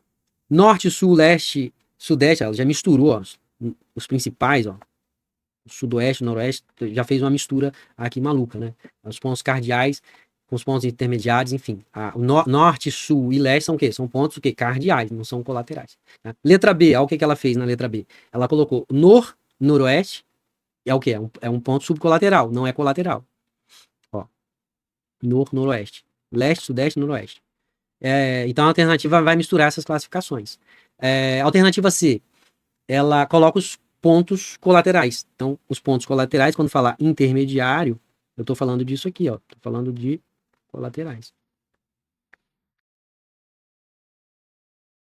Norte, sul, leste, sudeste. Ela já misturou ó, os principais, ó. O sudoeste, o noroeste, já fez uma mistura aqui maluca, né? Os pontos cardeais com os pontos intermediários, enfim. O norte, sul e leste são o quê? São pontos o quê? Cardeais, não são colaterais. Tá? Letra B, olha o que ela fez na letra B. Ela colocou noroeste, é o quê? É um ponto subcolateral, não é colateral. Ó, noroeste. Leste, sudeste, noroeste. Então a alternativa vai misturar essas classificações. Alternativa C, ela coloca os pontos colaterais. Então, os pontos colaterais, quando falar intermediário, eu estou falando disso aqui, ó. Estou falando de colaterais.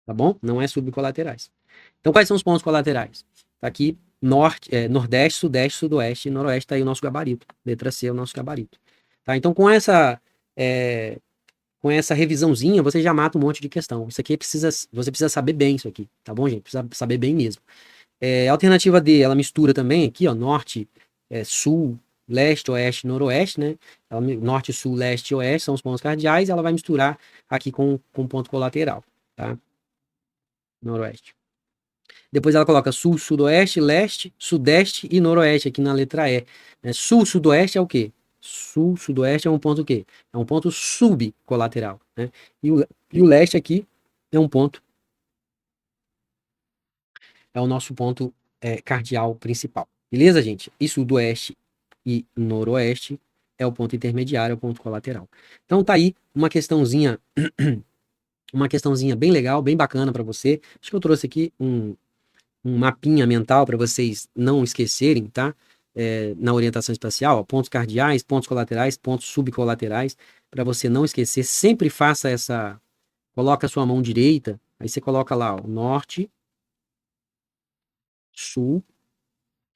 Tá bom? Não é subcolaterais. Então, quais são os pontos colaterais? Tá aqui, nordeste, sudeste, sudoeste e noroeste, tá aí o nosso gabarito. Letra C é o nosso gabarito. Tá? Então, com essa revisãozinha, você já mata um monte de questão. Isso aqui você precisa saber bem isso aqui, tá bom, gente? Precisa saber bem mesmo. Alternativa D, ela mistura também aqui, ó, norte, sul, leste, oeste, noroeste, né? Norte, sul, leste e oeste são os pontos cardeais, ela vai misturar aqui com ponto colateral, tá? Noroeste. Depois ela coloca sul, sudoeste, leste, sudeste e noroeste aqui na letra E. Sul, sudoeste é o quê? Sul, sudoeste é um ponto o quê? É um ponto subcolateral, né? E o leste aqui é um ponto, é o nosso ponto cardeal principal. Beleza, gente? E sudoeste e noroeste é o ponto intermediário, é o ponto colateral. Então tá aí uma questãozinha bem legal, bem bacana para você. Acho que eu trouxe aqui um mapinha mental para vocês não esquecerem, tá? Na orientação espacial, ó, pontos cardeais, pontos colaterais, pontos subcolaterais, para você não esquecer. Sempre faça coloca a sua mão direita, aí você coloca lá, ó, norte, sul,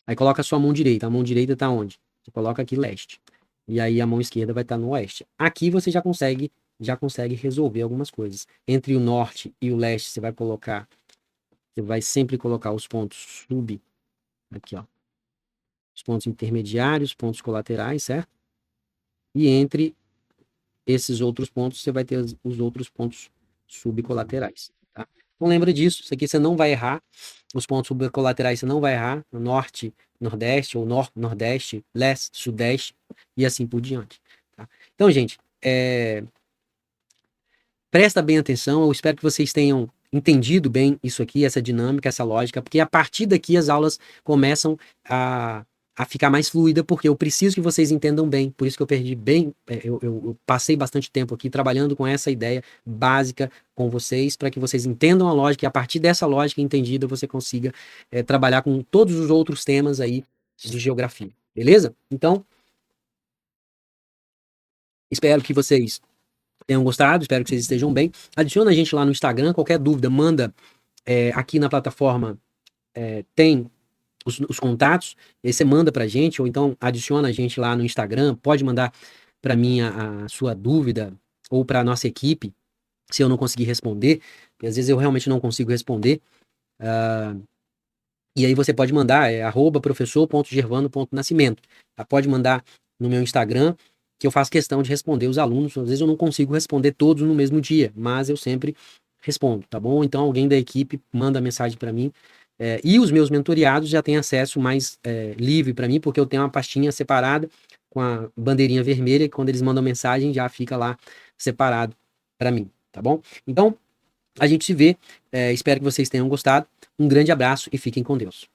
aí coloca a sua mão direita. A mão direita está onde? Você coloca aqui leste. E aí a mão esquerda vai estar no oeste. Aqui você já consegue já consegue resolver algumas coisas. Entre o norte e o leste, você vai sempre colocar os pontos aqui ó, os pontos intermediários, pontos colaterais, certo? E entre esses outros pontos, você vai ter os outros pontos subcolaterais, tá? Então lembra disso, isso aqui você não vai errar, os pontos subcolaterais você não vai errar, norte, nordeste, ou norte, nordeste, leste, sudeste, e assim por diante, tá? Então, gente, presta bem atenção, eu espero que vocês tenham entendido bem isso aqui, essa dinâmica, essa lógica, porque a partir daqui as aulas começam a ficar mais fluida, porque eu preciso que vocês entendam bem, por isso que eu perdi bem, eu passei bastante tempo aqui trabalhando com essa ideia básica com vocês, para que vocês entendam a lógica, e a partir dessa lógica entendida você consiga trabalhar com todos os outros temas aí de geografia, beleza? Então, espero que vocês tenham gostado, espero que vocês estejam bem. Adiciona a gente lá no Instagram, qualquer dúvida, manda aqui na plataforma, tem os contatos, e aí você manda pra gente, ou então adiciona a gente lá no Instagram, pode mandar para mim a sua dúvida, ou para nossa equipe, se eu não conseguir responder, porque às vezes eu realmente não consigo responder, e aí você pode mandar, @professor.gervando.nascimento, tá? Pode mandar no meu Instagram, que eu faço questão de responder os alunos. Às vezes eu não consigo responder todos no mesmo dia, mas eu sempre respondo, tá bom? Então alguém da equipe manda mensagem para mim. E os meus mentoriados já têm acesso mais livre para mim, porque eu tenho uma pastinha separada com a bandeirinha vermelha, e quando eles mandam mensagem já fica lá separado para mim, tá bom? Então, a gente se vê. Espero que vocês tenham gostado. Um grande abraço e fiquem com Deus.